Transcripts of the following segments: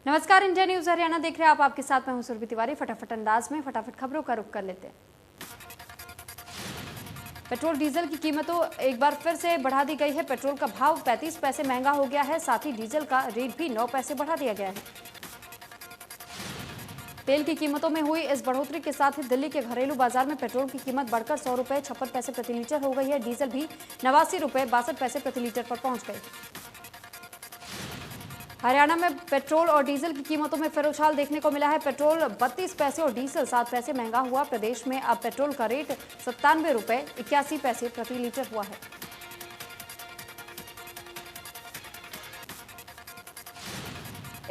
नमस्कार, India news Haryana देख रहे हैं आप। आपके साथ मैं हूं सुरभि तिवारी। फटाफट अंदाज में फटाफट खबरों का रुख कर लेते हैं। पेट्रोल डीजल की कीमतों एक बार फिर से बढ़ा दी गई है। पेट्रोल का भाव 35 पैसे महंगा हो गया है। साथ ही डीजल का रेट भी 9 पैसे बढ़ा दिया गया है। तेल की कीमतों में हुई इस बढ़ोतरी के साथ ही दिल्ली के घरेलू बाजार में पेट्रोल की कीमत बढ़कर 100 रुपये 56 पैसे प्रति लीटर हो गई है। डीजल भी 89 रुपये 62 पैसे प्रति लीटर पर पहुंच गई। हरियाणा में पेट्रोल और डीजल की कीमतों में फिर उछाल देखने को मिला है। पेट्रोल 32 पैसे और डीजल 7 पैसे महंगा हुआ। प्रदेश में अब पेट्रोल का रेट 97 रुपये 81 पैसे प्रति लीटर हुआ है।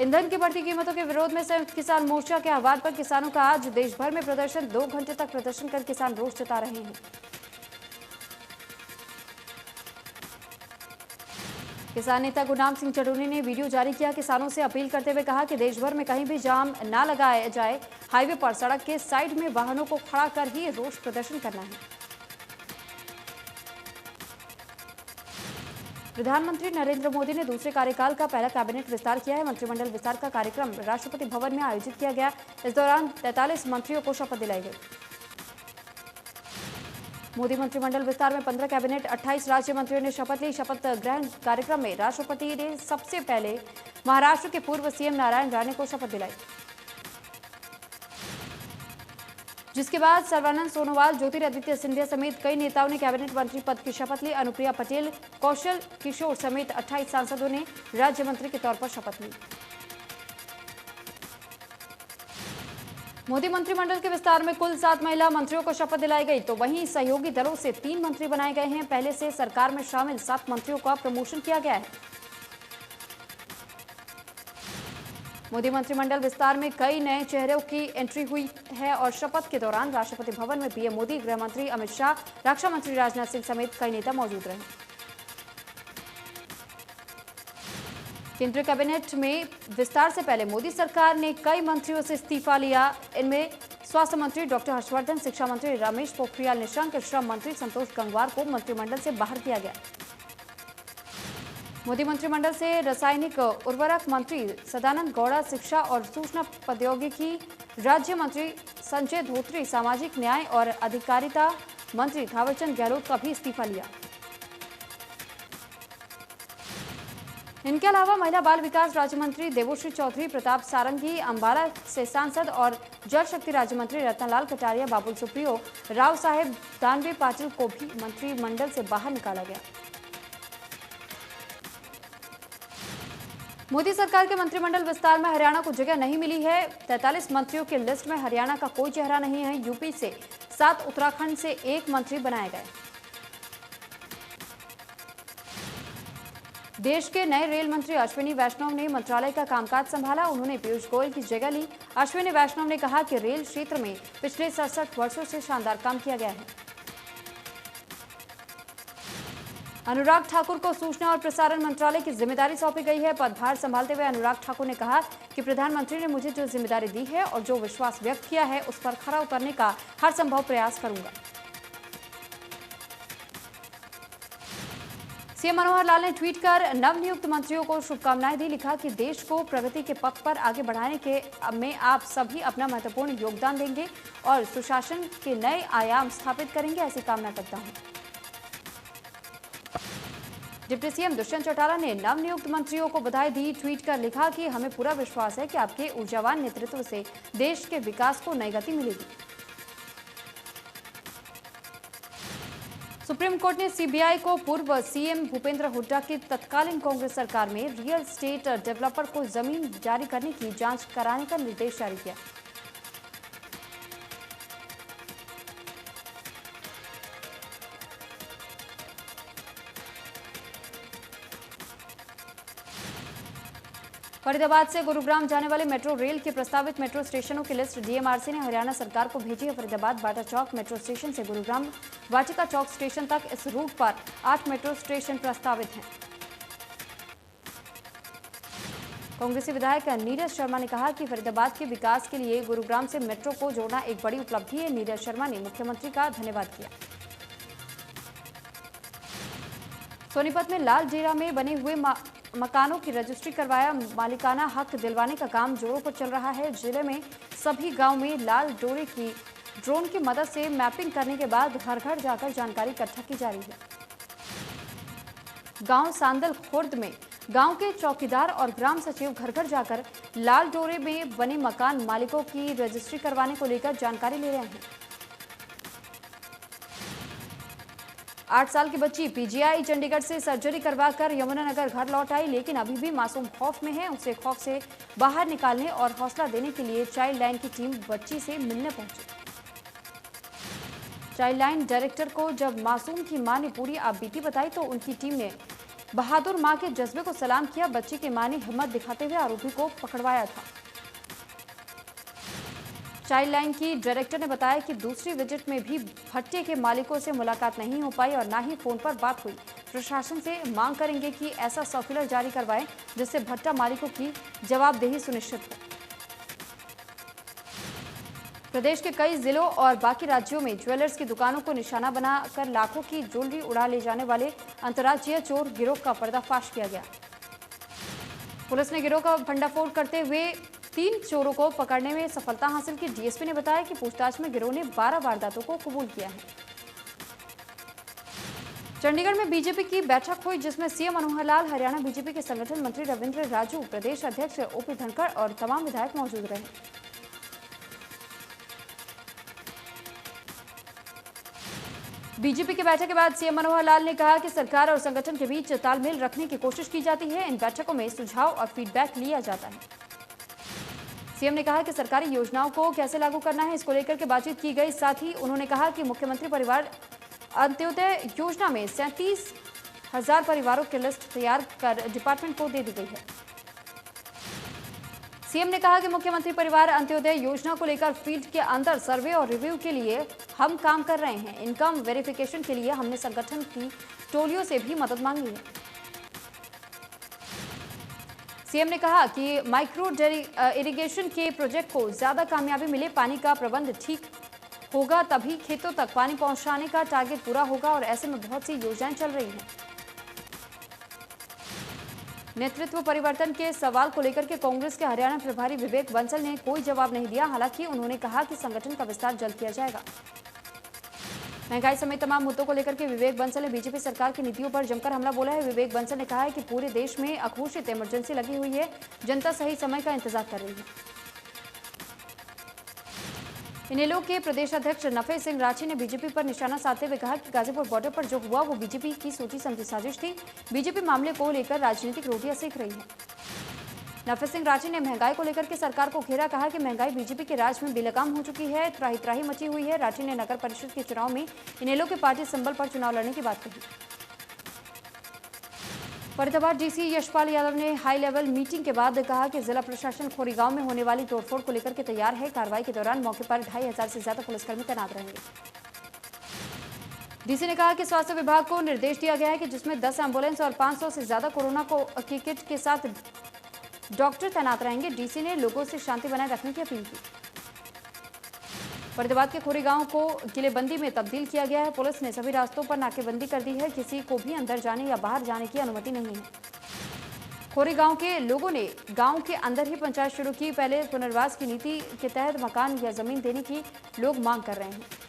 ईंधन की बढ़ती कीमतों के विरोध में संयुक्त किसान मोर्चा के आह्वान पर किसानों का आज देश भर में प्रदर्शन। 2 घंटे तक प्रदर्शन कर किसान रोष जता रहे हैं। किसान नेता गुरनाम सिंह चढ़ूनी ने वीडियो जारी किया। किसानों से अपील करते हुए कहा कि देश भर में कहीं भी जाम ना लगाया जाए। हाईवे पर सड़क के साइड में वाहनों को खड़ा कर ही रोष प्रदर्शन करना है। प्रधानमंत्री नरेंद्र मोदी ने दूसरे कार्यकाल का पहला कैबिनेट विस्तार किया है। मंत्रिमंडल विस्तार का कार्यक्रम राष्ट्रपति भवन में आयोजित किया गया। इस दौरान 43 मंत्रियों को शपथ दिलाई गई। मोदी मंत्रिमंडल विस्तार में 15 कैबिनेट 28 राज्य मंत्रियों ने शपथ ली। शपथ ग्रहण कार्यक्रम में राष्ट्रपति ने सबसे पहले महाराष्ट्र के पूर्व सीएम नारायण राणे को शपथ दिलाई, जिसके बाद सर्बानंद सोनोवाल, ज्योतिरादित्य सिंधिया समेत कई नेताओं ने कैबिनेट मंत्री पद की शपथ ली। अनुप्रिया पटेल, कौशल किशोर समेत 28 सांसदों ने राज्य मंत्री के तौर पर शपथ ली। मोदी मंत्रिमंडल के विस्तार में कुल 7 महिला मंत्रियों को शपथ दिलाई गई, तो वहीं सहयोगी दलों से 3 मंत्री बनाए गए हैं। पहले से सरकार में शामिल 7 मंत्रियों का प्रमोशन किया गया है। मोदी मंत्रिमंडल विस्तार में कई नए चेहरों की एंट्री हुई है और शपथ के दौरान राष्ट्रपति भवन में पीएम मोदी, गृह मंत्री अमित शाह, रक्षा मंत्री राजनाथ सिंह समेत कई नेता मौजूद रहे। केंद्रीय कैबिनेट में विस्तार से पहले मोदी सरकार ने कई मंत्रियों से इस्तीफा लिया। इनमें स्वास्थ्य मंत्री डॉक्टर हर्षवर्धन, शिक्षा मंत्री रमेश पोखरियाल निशंक, श्रम मंत्री संतोष गंगवार को मंत्रिमंडल से बाहर किया गया। मोदी मंत्रिमंडल से रासायनिक उर्वरक मंत्री सदानंद गौड़ा, शिक्षा और सूचना प्रौद्योगिकी राज्य मंत्री संजय धोत्रे, सामाजिक न्याय और अधिकारिता मंत्री थावरचंद गहलोत का भी इस्तीफा लिया। इनके अलावा महिला बाल विकास राज्य मंत्री देवोश्री चौधरी, प्रताप सारंगी, अंबाला से सांसद और जल शक्ति राज्य मंत्री रत्नलाल कटारिया, बाबुल सुप्रियो, राव साहेब दानवे पाटिल को भी मंत्रिमंडल से बाहर निकाला गया। मोदी सरकार के मंत्रिमंडल विस्तार में हरियाणा को जगह नहीं मिली है। 43 मंत्रियों की लिस्ट में हरियाणा का कोई चेहरा नहीं है। यूपी से 7, उत्तराखंड से 1 मंत्री बनाए गए। देश के नए रेल मंत्री अश्विनी वैष्णव ने मंत्रालय का कामकाज संभाला। उन्होंने पीयूष गोयल की जगह ली। अश्विनी वैष्णव ने कहा कि रेल क्षेत्र में पिछले 67 वर्षों से शानदार काम किया गया है। अनुराग ठाकुर को सूचना और प्रसारण मंत्रालय की जिम्मेदारी सौंपी गई है। पदभार संभालते हुए अनुराग ठाकुर ने कहा कि प्रधानमंत्री ने मुझे जो जिम्मेदारी दी है और जो विश्वास व्यक्त किया है, उस पर खरा उतरने का हर संभव प्रयास करूंगा। सीएम मनोहर लाल ने ट्वीट कर नवनियुक्त मंत्रियों को शुभकामनाएं दी। लिखा कि देश को प्रगति के पथ पर आगे बढ़ाने के में आप सभी अपना महत्वपूर्ण योगदान देंगे और सुशासन के नए आयाम स्थापित करेंगे, ऐसी कामना करता हूं। डिप्टी सीएम दुष्यंत चौटाला ने नवनियुक्त मंत्रियों को बधाई दी। ट्वीट कर लिखा कि हमें पूरा विश्वास है कि आपके ऊर्जावान नेतृत्व से देश के विकास को नई गति मिलेगी। सुप्रीम कोर्ट ने सीबीआई को पूर्व सीएम भूपेंद्र हुड्डा की तत्कालीन कांग्रेस सरकार में रियल एस्टेट डेवलपर को जमीन जारी करने की जांच कराने का निर्देश जारी किया। फरीदाबाद से गुरुग्राम जाने वाले मेट्रो रेल के प्रस्तावित मेट्रो स्टेशनों की लिस्ट डीएमआरसी ने हरियाणा सरकार को भेजी है। फरीदाबाद बाटा चौक मेट्रो स्टेशन से गुरुग्राम वाटिका चौक स्टेशन तक इस रूट पर 8 मेट्रो स्टेशन प्रस्तावित हैं। कांग्रेसी विधायक नीरज शर्मा ने कहा कि फरीदाबाद के विकास के लिए गुरुग्राम से मेट्रो को जोड़ना एक बड़ी उपलब्धि है। नीरज शर्मा ने मुख्यमंत्री का धन्यवाद किया। सोनीपत में लाल डेरा में बने हुए मकानों की रजिस्ट्री करवाया। मालिकाना हक दिलवाने का काम जोरों पर चल रहा है। जिले में सभी गांव में लाल डोरे की ड्रोन की मदद से मैपिंग करने के बाद घर घर जाकर जानकारी इकट्ठा की जा रही है। गांव सांदल खुर्द में गांव के चौकीदार और ग्राम सचिव घर घर जाकर लाल डोरे में बने मकान मालिकों की रजिस्ट्री करवाने को लेकर जानकारी ले रहे हैं। 8 साल की बच्ची पीजीआई चंडीगढ़ से सर्जरी करवाकर यमुनानगर घर लौट आई, लेकिन अभी भी मासूम खौफ में है। उसे खौफ से बाहर निकालने और हौसला देने के लिए चाइल्ड लाइन की टीम बच्ची से मिलने पहुंची। चाइल्ड लाइन डायरेक्टर को जब मासूम की मां ने पूरी आपबीती बताई तो उनकी टीम ने बहादुर मां के जज्बे को सलाम किया। बच्ची की मां ने हिम्मत दिखाते हुए आरोपी को पकड़वाया था। चाइल्ड लाइन की डायरेक्टर ने बताया कि दूसरी विजिट में भी भट्टे के मालिकों से मुलाकात नहीं हो पाई और ना ही फोन पर बात हुई। प्रशासन से मांग करेंगे कि ऐसा सर्कुलर जारी करवाएं जिससे भट्टा मालिकों की जवाबदेही सुनिश्चित हो। प्रदेश के कई जिलों और बाकी राज्यों में ज्वेलर्स की दुकानों को निशाना बनाकर लाखों की ज्वेलरी उड़ा ले जाने वाले अंतर्राज्यीय चोर गिरोह का पर्दाफाश किया गया। पुलिस ने गिरोह का भंडाफोड़ करते हुए 3 चोरों को पकड़ने में सफलता हासिल की। डीएसपी ने बताया कि पूछताछ में गिरोह ने 12 वारदातों को कबूल किया है। चंडीगढ़ में बीजेपी की बैठक हुई जिसमें सीएम मनोहर लाल, हरियाणा बीजेपी के संगठन मंत्री रविंद्र राजू, प्रदेश अध्यक्ष ओपी धनखड़ और तमाम विधायक मौजूद रहे। बीजेपी की बैठक के बाद सीएम मनोहर लाल ने कहा कि सरकार और संगठन के बीच तालमेल रखने की कोशिश की जाती है। इन बैठकों में सुझाव और फीडबैक लिया जाता है। सीएम ने कहा कि सरकारी योजनाओं को कैसे लागू करना है, इसको लेकर के बातचीत की गई। साथ ही उन्होंने कहा कि मुख्यमंत्री परिवार अंत्योदय योजना में 37,000 परिवारों की लिस्ट तैयार कर डिपार्टमेंट को दे दी गई है। सीएम ने कहा कि मुख्यमंत्री परिवार अंत्योदय योजना को लेकर फील्ड के अंदर सर्वे और रिव्यू के लिए हम काम कर रहे हैं। इनकम वेरिफिकेशन के लिए हमने संगठन की टोलियों से भी मदद मांगी है। सीएम ने कहा कि माइक्रो इरिगेशन के प्रोजेक्ट को ज्यादा कामयाबी मिले, पानी का प्रबंध ठीक होगा तभी खेतों तक पानी पहुंचाने का टारगेट पूरा होगा और ऐसे में बहुत सी योजनाएं चल रही हैं। नेतृत्व परिवर्तन के सवाल को लेकर के कांग्रेस के हरियाणा प्रभारी विवेक बंसल ने कोई जवाब नहीं दिया। हालांकि उन्होंने कहा कि संगठन का विस्तार जल्द किया जाएगा। महंगाई समेत तमाम मुद्दों को लेकर के विवेक बंसल ने बीजेपी सरकार की नीतियों पर जमकर हमला बोला है। विवेक बंसल ने कहा है कि पूरे देश में अघोषित इमरजेंसी लगी हुई है, जनता सही समय का इंतजार कर रही है। इनेलो के प्रदेश अध्यक्ष नफे सिंह राठी ने बीजेपी पर निशाना साधते हुए कहा कि गाजीपुर बॉर्डर पर जो हुआ वो बीजेपी की सोची समझी साजिश थी। बीजेपी मामले को लेकर राजनीतिक रोटियां सेक रही है। नफे सिंह राठी ने महंगाई को लेकर के सरकार को घेरा, कहा कि महंगाई बीजेपी के राज में बेलगाम हो चुकी है, त्राही त्राही मची हुई है। राठी ने नगर परिषद के चुनाव में इनेलो के पार्टी सिंबल पर चुनाव लड़ने की बात कही। फरीदाबाद डीसी यशपाल यादव ने हाई लेवल मीटिंग के बाद कहा कि जिला प्रशासन खोरीगांव में होने वाली तोड़फोड़ को लेकर के तैयार है। कार्रवाई के दौरान मौके पर 2500 से ज्यादा पुलिसकर्मी तैनात रहेंगे। डीसी ने कहा कि स्वास्थ्य विभाग को निर्देश दिया गया है कि जिसमें 10 एम्बुलेंस और 500 से ज्यादा कोरोना की किट के साथ डॉक्टर तैनात रहेंगे। डीसी ने लोगों से शांति बनाए रखने की अपील की। फरीदाबाद के खोरीगांव को किलेबंदी में तब्दील किया गया है। पुलिस ने सभी रास्तों पर नाकेबंदी कर दी है, किसी को भी अंदर जाने या बाहर जाने की अनुमति नहीं है। खोरीगांव के लोगों ने गांव के अंदर ही पंचायत शुरू की। पहले पुनर्वास की नीति के तहत मकान या जमीन देने की लोग मांग कर रहे हैं।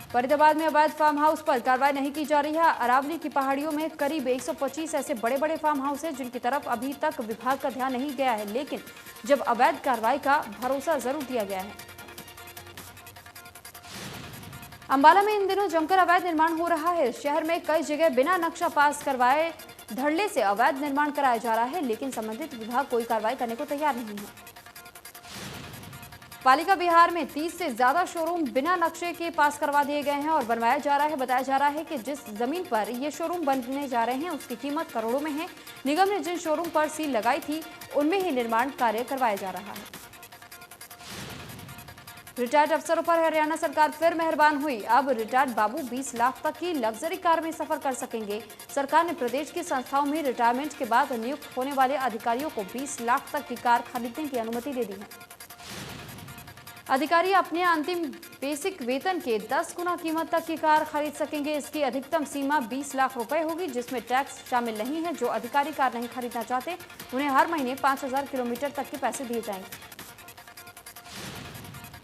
फरीदाबाद में अवैध फार्म हाउस पर कार्रवाई नहीं की जा रही है। अरावली की पहाड़ियों में करीब 125 ऐसे बड़े बड़े फार्म हाउस हैं जिनकी तरफ अभी तक विभाग का ध्यान नहीं गया है, लेकिन जब अवैध कार्रवाई का भरोसा जरूर दिया गया है। अंबाला में इन दिनों जमकर अवैध निर्माण हो रहा है। शहर में कई जगह बिना नक्शा पास करवाए धड़ल्ले से अवैध निर्माण कराया जा रहा है, लेकिन संबंधित विभाग कोई कार्रवाई करने को तैयार नहीं है। पालिका बिहार में 30 से ज्यादा शोरूम बिना नक्शे के पास करवा दिए गए हैं और बनवाया जा रहा है। बताया जा रहा है कि जिस जमीन पर ये शोरूम बनने जा रहे हैं उसकी कीमत करोड़ों में है। निगम ने जिन शोरूम पर सील लगाई थी उनमें ही निर्माण कार्य करवाया जा रहा है। रिटायर्ड अफसरों पर हरियाणा सरकार फिर मेहरबान हुई। अब रिटायर्ड बाबू 20 लाख तक की लग्जरी कार में सफर कर सकेंगे। सरकार ने प्रदेश की संस्थाओं में रिटायरमेंट के बाद नियुक्त होने वाले अधिकारियों को 20 लाख तक की कार खरीदने की अनुमति दे दी है। अधिकारी अपने अंतिम बेसिक वेतन के 10 गुना कीमत तक की कार खरीद सकेंगे। इसकी अधिकतम सीमा 20 लाख रुपए होगी, जिसमें टैक्स शामिल नहीं है। जो अधिकारी कार नहीं खरीदना चाहते उन्हें हर महीने 5000 किलोमीटर तक के पैसे दिए जाएंगे।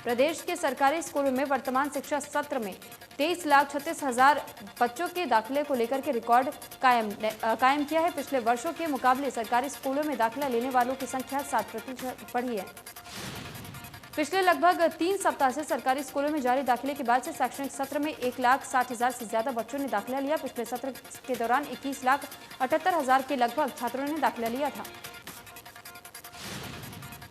प्रदेश के सरकारी स्कूलों में वर्तमान शिक्षा सत्र में 23,36,000 बच्चों के दाखिले को लेकर के रिकॉर्ड कायम किया है। पिछले वर्षों के मुकाबले सरकारी स्कूलों में दाखिला लेने वालों की संख्या 7% बढ़ी है। पिछले लगभग 3 सप्ताह से सरकारी स्कूलों में जारी दाखिले के बाद से शैक्षणिक सत्र में 1,60,000 से ज्यादा बच्चों ने दाखिला लिया। पिछले सत्र के दौरान 21,78,000 के लगभग छात्रों ने दाखिला लिया था।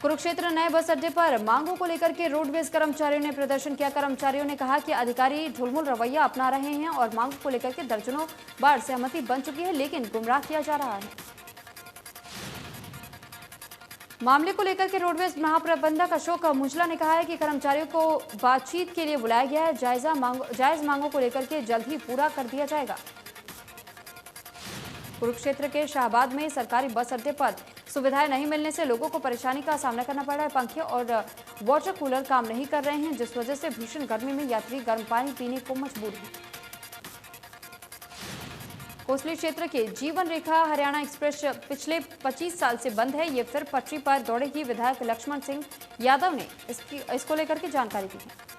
कुरुक्षेत्र नए बस अड्डे पर मांगों को लेकर के रोडवेज कर्मचारियों ने प्रदर्शन किया। कर्मचारियों ने कहा कि अधिकारी ढुलमुल रवैया अपना रहे हैं और मांगों को लेकर के दर्जनों बार सहमति बन चुकी है, लेकिन गुमराह किया जा रहा है। मामले को लेकर के रोडवेज महाप्रबंधक अशोक मुंचला ने कहा है कि कर्मचारियों को बातचीत के लिए बुलाया गया है। जायज मांगों को लेकर के जल्द ही पूरा कर दिया जाएगा। कुरुक्षेत्र के शाहबाद में सरकारी बस अड्डे पर सुविधाएं नहीं मिलने से लोगों को परेशानी का सामना करना पड़ रहा है। पंखे और वाटर कूलर काम नहीं कर रहे हैं, जिस वजह से भीषण गर्मी में यात्री गर्म पानी पीने को मजबूर हैं। कोसली क्षेत्र के जीवन रेखा हरियाणा एक्सप्रेस पिछले 25 साल से बंद है। ये फिर पटरी पर दौड़ेगी। विधायक लक्ष्मण सिंह यादव ने इसको लेकर के जानकारी दी है।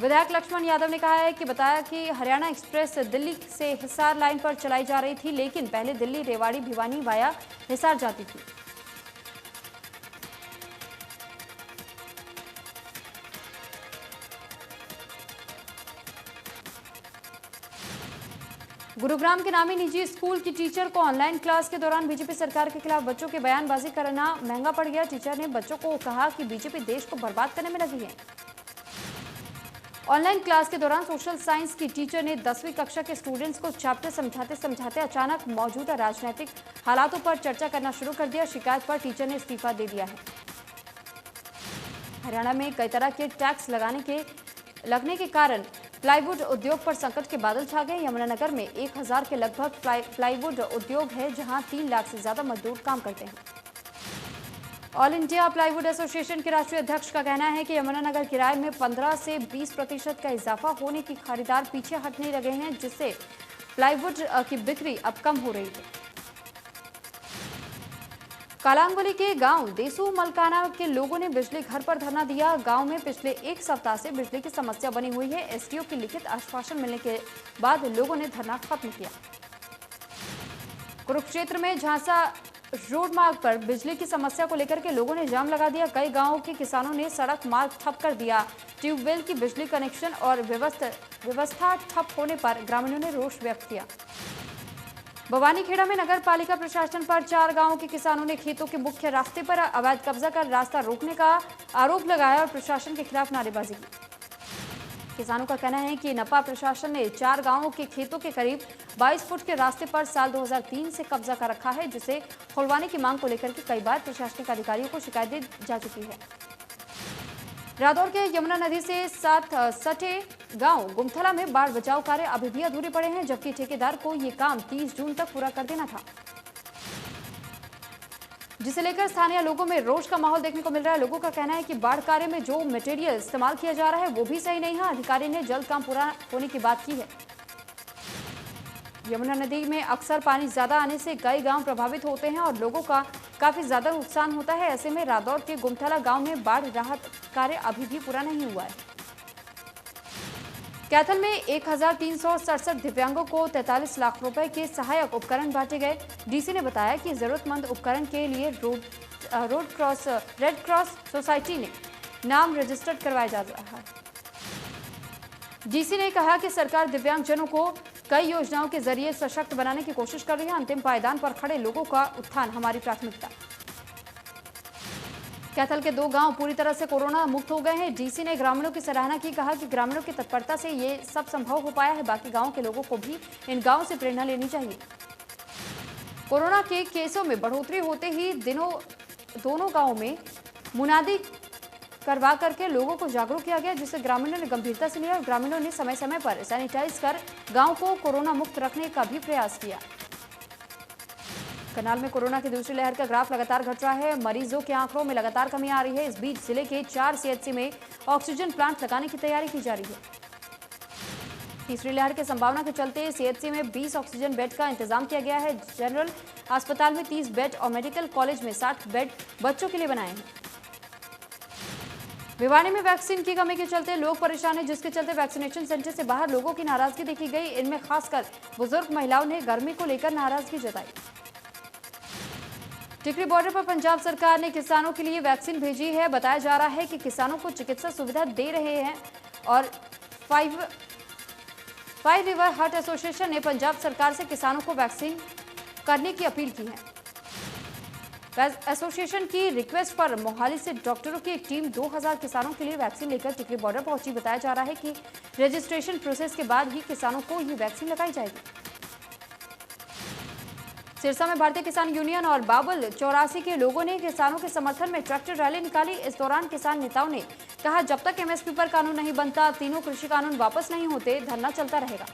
विधायक लक्ष्मण यादव ने कहा है कि बताया कि हरियाणा एक्सप्रेस दिल्ली से हिसार लाइन पर चलाई जा रही थी, लेकिन पहले दिल्ली रेवाड़ी भिवानी वाया हिसार जाती थी। गुरुग्राम के नामी निजी स्कूल की टीचर को ऑनलाइन क्लास के दौरान बीजेपी सरकार के खिलाफ बच्चों के बयानबाजी करना महंगा पड़ गया। टीचर ने बच्चों को कहा कि बीजेपी देश को बर्बाद करने में लगी है। ऑनलाइन क्लास के दौरान सोशल साइंस की टीचर ने 10वीं कक्षा के स्टूडेंट्स को चैप्टर समझाते समझाते अचानक मौजूदा राजनीतिक हालातों पर चर्चा करना शुरू कर दिया। शिकायत पर टीचर ने इस्तीफा दे दिया है। हरियाणा में कई तरह के टैक्स लगने के कारण प्लाईवुड उद्योग पर संकट के बादल छा गए। यमुनानगर में 1000 के लगभग प्लाईवुड उद्योग है, जहां 3 लाख से ज्यादा मजदूर काम करते हैं। ऑल इंडिया प्लाईवुड एसोसिएशन के राष्ट्रीय अध्यक्ष का कहना है कि यमुनानगर किराए में 15 से 20% का इजाफा होने की खरीदार पीछे हटने लगे हैं, जिससे प्लाईवुड की बिक्री अब कम हो रही है। कालांगुली के गांव देसू मलकाना के लोगों ने बिजली घर पर धरना दिया। गांव में पिछले 1 सप्ताह से बिजली की समस्या बनी हुई है। एसडीओ की लिखित आश्वासन मिलने के बाद लोगों ने धरना खत्म किया। कुरुक्षेत्र में झांसा रोड मार्ग पर बिजली की समस्या को लेकर के लोगों ने जाम लगा दिया। कई गांवों के किसानों ने सड़क मार्ग ठप कर दिया। ट्यूबवेल की बिजली कनेक्शन और व्यवस्था ठप होने पर ग्रामीणों ने रोष व्यक्त किया। भवानीखेड़ा में नगर पालिका प्रशासन पर 4 गांवों के किसानों ने खेतों के मुख्य रास्ते पर अवैध कब्जा कर रास्ता रोकने का आरोप लगाया और प्रशासन के खिलाफ नारेबाजी की। किसानों का कहना है कि नपा प्रशासन ने 4 गांवों के खेतों के करीब 22 फुट के रास्ते पर साल 2003 से कब्जा कर रखा है, जिसे खुलवाने की मांग को लेकर के कई बार प्रशासनिक अधिकारियों को शिकायत दी जा चुकी है। रादौर के यमुना नदी से साथ सटे गांव गुमथला में बाढ़ बचाव कार्य अभी भी अधूरे पड़े हैं, जबकि ठेकेदार को ये काम 30 जून तक पूरा कर देना था, जिसे लेकर स्थानीय लोगों में रोष का माहौल देखने को मिल रहा है। लोगों का कहना है कि बाढ़ कार्य में जो मटेरियल इस्तेमाल किया जा रहा है वो भी सही नहीं है। अधिकारी ने जल्द काम पूरा होने की बात की है। यमुना नदी में अक्सर पानी ज्यादा आने से कई गांव प्रभावित होते हैं और लोगों का काफी ज्यादा नुकसान होता है। ऐसे में रादौर के गुमथला गांव में बाढ़ राहत कार्य अभी भी पूरा नहीं हुआ है। कैथल में 1367 दिव्यांगों को 43 लाख रुपए के सहायक उपकरण बांटे गए। डीसी ने बताया कि जरूरतमंद उपकरण के लिए रेड क्रॉस सोसाइटी ने नाम रजिस्टर्ड करवाया जा रहा है। डीसी ने कहा कि सरकार दिव्यांगजनों को कई योजनाओं के जरिए सशक्त बनाने की कोशिश कर रही है। अंतिम पायदान पर खड़े लोगों का उत्थान हमारी प्राथमिकता। कैथल के 2 गांव पूरी तरह से कोरोना मुक्त हो गए हैं। डीसी ने ग्रामीणों की सराहना की, कहा कि ग्रामीणों की तत्परता से ये सब संभव हो पाया है। बाकी गांव के लोगों को भी इन गांवों से प्रेरणा लेनी चाहिए। कोरोना के केसों में बढ़ोतरी होते ही दोनों गांवों में मुनादी करवा करके लोगों को जागरूक किया गया, जिसे ग्रामीणों ने गंभीरता से लिया और ग्रामीणों ने समय समय पर सैनिटाइज कर गांव को कोरोना मुक्त रखने का भी प्रयास किया। करनाल में कोरोना की दूसरी लहर का ग्राफ लगातार घट रहा है। मरीजों के आंकड़ों में लगातार कमी आ रही है। इस बीच जिले के 4 सीएचसी में ऑक्सीजन प्लांट लगाने की तैयारी की जा रही है। तीसरी लहर की संभावना के चलते सीएचसी में 20 ऑक्सीजन बेड का इंतजाम किया गया है। जनरल अस्पताल में 30 बेड और मेडिकल कॉलेज में 60 बेड बच्चों के लिए बनाए हैं। भिवानी में वैक्सीन की कमी के चलते लोग परेशान हैं, जिसके चलते वैक्सीनेशन सेंटर से बाहर लोगों की नाराजगी देखी गई। इनमें खासकर बुजुर्ग महिलाओं ने गर्मी को लेकर नाराजगी जताई। टिकरी बॉर्डर पर पंजाब सरकार ने किसानों के लिए वैक्सीन भेजी है। बताया जा रहा है कि किसानों को चिकित्सा सुविधा दे रहे हैं और फाइव रिवर हार्ट एसोसिएशन ने पंजाब सरकार से किसानों को वैक्सीन करने की अपील की है। एसोसिएशन की रिक्वेस्ट पर मोहाली से डॉक्टरों की एक टीम 2000 किसानों के लिए वैक्सीन लेकर टिकरी बॉर्डर पहुंची। बताया जा रहा है कि रजिस्ट्रेशन प्रोसेस के बाद ही किसानों को ये वैक्सीन लगाई जाएगी। सिरसा में भारतीय किसान यूनियन और बाबुल 84 के लोगों ने किसानों के समर्थन में ट्रैक्टर रैली निकाली। इस दौरान किसान नेताओं ने कहा, जब तक एमएसपी पर कानून नहीं बनता, तीनों कृषि कानून वापस नहीं होते, धरना चलता रहेगा।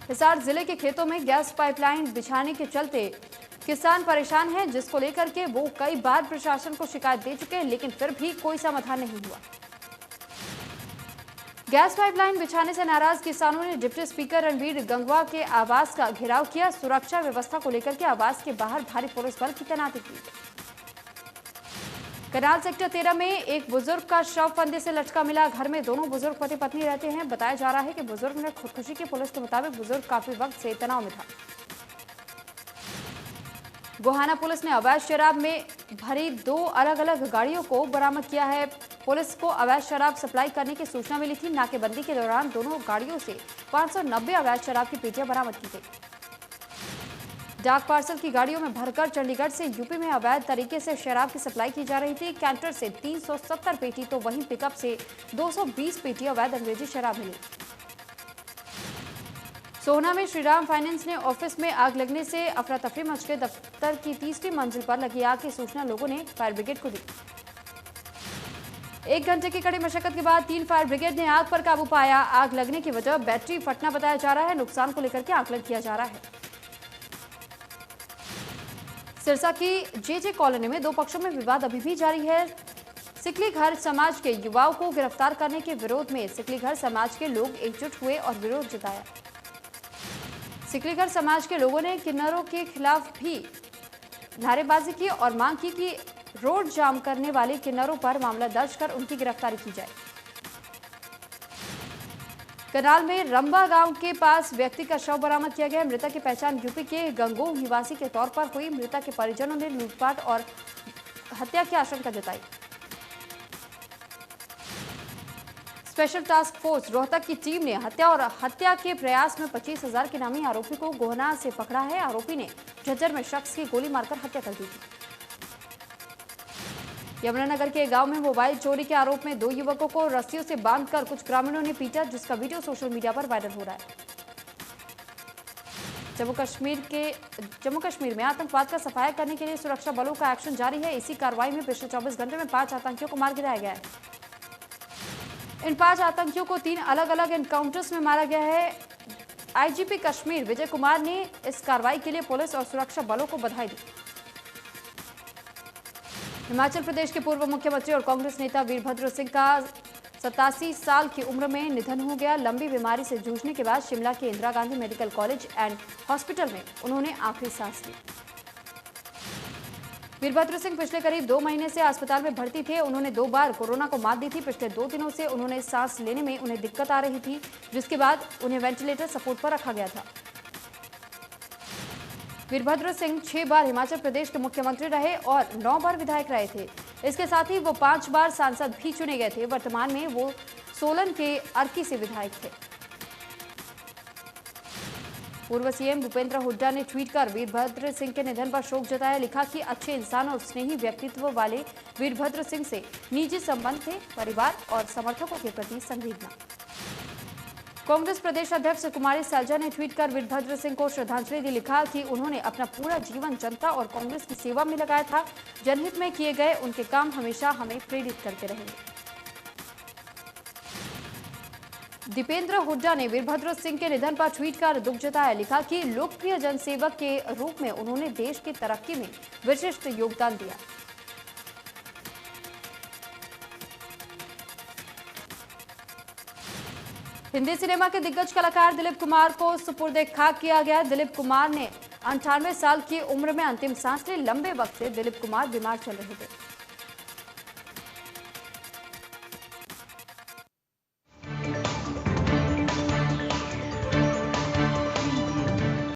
हिसार जिले के खेतों में गैस पाइपलाइन बिछाने के चलते किसान परेशान हैं, जिसको लेकर के वो कई बार प्रशासन को शिकायत दे चुके हैं, लेकिन फिर भी कोई समाधान नहीं हुआ। गैस पाइपलाइन बिछाने से नाराज किसानों ने डिप्टी स्पीकर रणवीर गंगवा के आवास का घेराव किया। सुरक्षा व्यवस्था को लेकर के आवास के बाहर भारी पुलिस बल की तैनाती की। करनाल सेक्टर 13 में एक बुजुर्ग का शव फंदे से लटका मिला। घर में दोनों बुजुर्ग पति पत्नी रहते हैं। बताया जा रहा है कि बुजुर्ग ने खुदकुशी की। पुलिस के मुताबिक बुजुर्ग काफी वक्त से तनाव में था। गोहाना पुलिस ने अवैध शराब में भरी 2 अलग अलग गाड़ियों को बरामद किया है। पुलिस को अवैध शराब सप्लाई करने की सूचना मिली थी। नाकेबंदी के दौरान दोनों गाड़ियों से 590 अवैध शराब की पेटियां बरामद की गई। डाक पार्सल की गाड़ियों में भरकर चंडीगढ़ से यूपी में अवैध तरीके से शराब की सप्लाई की जा रही थी। कैंटर से 370 पेटी तो वहीं पिकअप से 220 पेटी अवैध अंग्रेजी शराब मिली। सोहना में श्रीराम फाइनेंस ने ऑफिस में आग लगने से अफरा तफरी मच गई। दफ्तर की 3री मंजिल पर लगी आग की सूचना लोगों ने फायर ब्रिगेड को दी। 1 घंटे की कड़ी मशक्कत के बाद 3 फायर ब्रिगेड ने आग पर काबू पाया। आग लगने की वजह बैटरी फटना बताया जा रहा है। नुकसान को लेकर के आकलन किया जा रहा है। सिरसा की जेजे कॉलोनी में 2 पक्षों में विवाद अभी भी जारी है। सिकली घर समाज के युवाओं को गिरफ्तार करने के विरोध में सिकली घर समाज के लोग एकजुट हुए और विरोध जताया। सिकली घर समाज के लोगों ने किन्नरों के खिलाफ भी नारेबाजी की और मांग की कि रोड जाम करने वाले किन्नरों पर मामला दर्ज कर उनकी गिरफ्तारी की जाए। करनाल में रंबा गांव के पास व्यक्ति का शव बरामद किया गया। मृतक की पहचान यूपी के गंगोह निवासी के तौर पर हुई। मृतक के परिजनों ने लूटपाट और हत्या की आशंका जताई। स्पेशल टास्क फोर्स रोहतक की टीम ने हत्या के प्रयास में 25,000 के नामी आरोपी को गोहना से पकड़ा है। आरोपी ने झज्जर में शख्स की गोली मारकर हत्या कर दी थी। यमुनानगर के गांव में मोबाइल चोरी के आरोप में 2 युवकों को रस्सियों से बांधकर कुछ ग्रामीणों ने पीटा, जिसका वीडियो सोशल मीडिया पर वायरल हो रहा है। जम्मू कश्मीर में आतंकवाद का सफाया करने के लिए सुरक्षा बलों का एक्शन जारी है। इसी कार्रवाई में पिछले 24 घंटे में 5 आतंकियों को मार गिराया गया है। इन 5 आतंकियों को 3 अलग अलग एनकाउंटर्स में मारा गया है। आईजीपी कश्मीर विजय कुमार ने इस कार्रवाई के लिए पुलिस और सुरक्षा बलों को बधाई दी। हिमाचल प्रदेश के पूर्व मुख्यमंत्री और कांग्रेस नेता वीरभद्र सिंह का 87 साल की उम्र में निधन हो गया। लंबी बीमारी से जूझने के बाद शिमला के Indira Gandhi medical college and hospital में उन्होंने आखिरी सांस ली। वीरभद्र सिंह पिछले करीब 2 महीने से अस्पताल में भर्ती थे। उन्होंने 2 बार कोरोना को मात दी थी। पिछले 2 दिनों से उन्होंने सांस लेने में उन्हें दिक्कत आ रही थी, जिसके बाद उन्हें वेंटिलेटर सपोर्ट पर रखा गया था। वीरभद्र सिंह 6 बार हिमाचल प्रदेश के मुख्यमंत्री रहे और 9 बार विधायक रहे थे। इसके साथ ही वो 5 बार सांसद भी चुने गए थे। वर्तमान में वो सोलन के अर्की से विधायक थे। पूर्व सीएम भूपेंद्र हुड्डा ने ट्वीट कर वीरभद्र सिंह के निधन पर शोक जताया। लिखा कि अच्छे इंसान और स्नेही व्यक्तित्व वाले वीरभद्र सिंह से निजी संबंध थे, परिवार और समर्थकों के प्रति संवेदना। कांग्रेस प्रदेश अध्यक्ष कुमारी सैलजा ने ट्वीट कर वीरभद्र सिंह को श्रद्धांजलि दी। लिखा कि उन्होंने अपना पूरा जीवन जनता और कांग्रेस की सेवा में लगाया था। जनहित में किए गए उनके काम हमेशा हमें प्रेरित करते रहेंगे। दीपेंद्र हुड्डा ने वीरभद्र सिंह के निधन पर ट्वीट कर दुख जताया। लिखा कि लोकप्रिय जनसेवक के रूप में उन्होंने देश की तरक्की में विशिष्ट योगदान दिया। हिंदी सिनेमा के दिग्गज कलाकार दिलीप कुमार को सुपुर्द खाक किया गया। दिलीप कुमार ने 98 साल की उम्र में अंतिम सांस ली। लंबे वक्त से दिलीप कुमार बीमार चल रहे थे।